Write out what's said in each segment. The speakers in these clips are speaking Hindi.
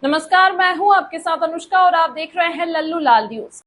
नमस्कार, मैं हूं आपके साथ अनुष्का और आप देख रहे हैं लल्लू लाल न्यूज।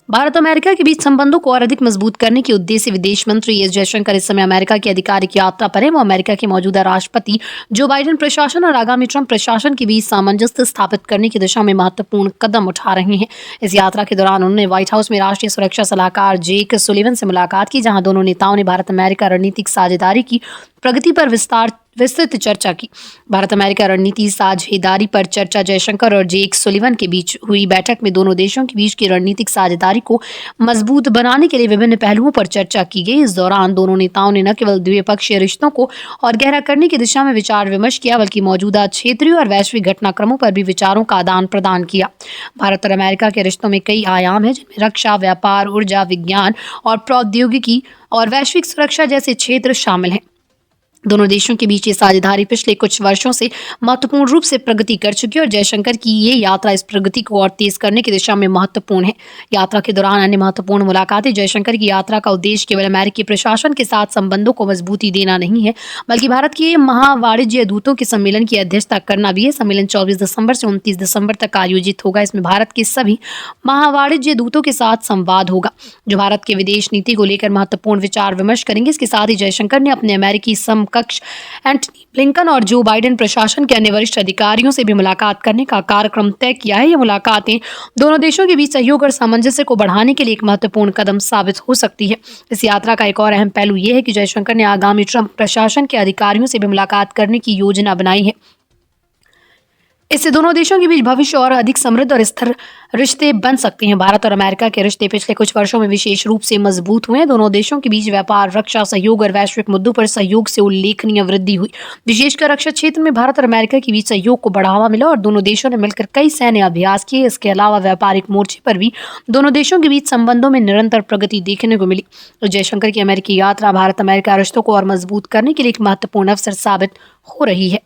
भारत और अमेरिका के बीच संबंधों को और अधिक मजबूत करने के उद्देश्य से विदेश मंत्री एस जयशंकर इस समय अमेरिका की आधिकारिक यात्रा पर हैं। वो अमेरिका के मौजूदा राष्ट्रपति जो बाइडेन प्रशासन और आगामी ट्रंप प्रशासन के बीच सामंजस्य स्थापित करने की दिशा में महत्वपूर्ण कदम उठा रहे हैं। इस यात्रा के दौरान उन्होंने व्हाइट हाउस में राष्ट्रीय सुरक्षा सलाहकार जेक सुलिवन से मुलाकात की, जहां दोनों नेताओं ने भारत अमेरिका रणनीतिक साझेदारी की प्रगति पर विस्तृत चर्चा की। भारत अमेरिका रणनीति साझेदारी पर चर्चा जयशंकर और जेक सुलिवन के बीच हुई बैठक में दोनों देशों के बीच की रणनीतिक साझेदारी को मजबूत बनाने के लिए विभिन्न पहलुओं पर चर्चा की गई। इस दौरान दोनों नेताओं ने न केवल द्विपक्षीय रिश्तों को और गहरा करने की दिशा में विचार विमर्श किया, बल्कि मौजूदा क्षेत्रीय और वैश्विक घटनाक्रमों पर भी विचारों का आदान प्रदान किया। भारत और अमेरिका के रिश्तों में कई आयाम हैं, जिनमें रक्षा, व्यापार, ऊर्जा, विज्ञान और प्रौद्योगिकी और वैश्विक सुरक्षा जैसे क्षेत्र शामिल हैं। दोनों देशों के बीच ये साझेदारी पिछले कुछ वर्षों से महत्वपूर्ण रूप से प्रगति कर चुकी है और जयशंकर की ये यात्रा इस प्रगति को और तेज करने की दिशा में महत्वपूर्ण है। यात्रा के दौरान अन्य महत्वपूर्ण मुलाकातें। जयशंकर की यात्रा का उद्देश्य केवल अमेरिकी प्रशासन के साथ संबंधों को मजबूती देना नहीं है, बल्कि भारत के महावाणिज्य दूतों के सम्मेलन की अध्यक्षता करना भी है। सम्मेलन 24 दिसंबर से 29 दिसंबर तक आयोजित होगा। इसमें भारत के सभी महावाणिज्य दूतों के साथ संवाद होगा, जो भारत के विदेश नीति को लेकर महत्वपूर्ण विचार विमर्श करेंगे। इसके साथ ही जयशंकर ने अपने अमेरिकी समकक्ष एंटनी ब्लिंकन और जो बाइडेन प्रशासन के अन्य वरिष्ठ अधिकारियों से भी मुलाकात करने का कार्यक्रम तय किया है। ये मुलाकातें दोनों देशों के बीच सहयोग और सामंजस्य को बढ़ाने के लिए एक महत्वपूर्ण कदम साबित हो सकती है। इस यात्रा का एक और अहम पहलू यह है कि जयशंकर ने आगामी ट्रंप प्रशासन के अधिकारियों से भी मुलाकात करने की योजना बनाई है। इससे दोनों देशों के बीच भविष्य और अधिक समृद्ध और स्थिर रिश्ते बन सकते हैं। भारत और अमेरिका के रिश्ते पिछले कुछ वर्षों में विशेष रूप से मजबूत हुए हैं। दोनों देशों के बीच व्यापार, रक्षा सहयोग और वैश्विक मुद्दों पर सहयोग से उल्लेखनीय वृद्धि हुई। विशेषकर रक्षा क्षेत्र में भारत और अमेरिका के बीच सहयोग को बढ़ावा मिला और दोनों देशों ने मिलकर कई सैन्य अभ्यास किए। इसके अलावा व्यापारिक मोर्चे पर भी दोनों देशों के बीच संबंधों में निरंतर प्रगति देखने को मिली। जयशंकर की अमेरिकी यात्रा भारत अमेरिका रिश्तों को और मजबूत करने के लिए एक महत्वपूर्ण अवसर साबित हो रही है।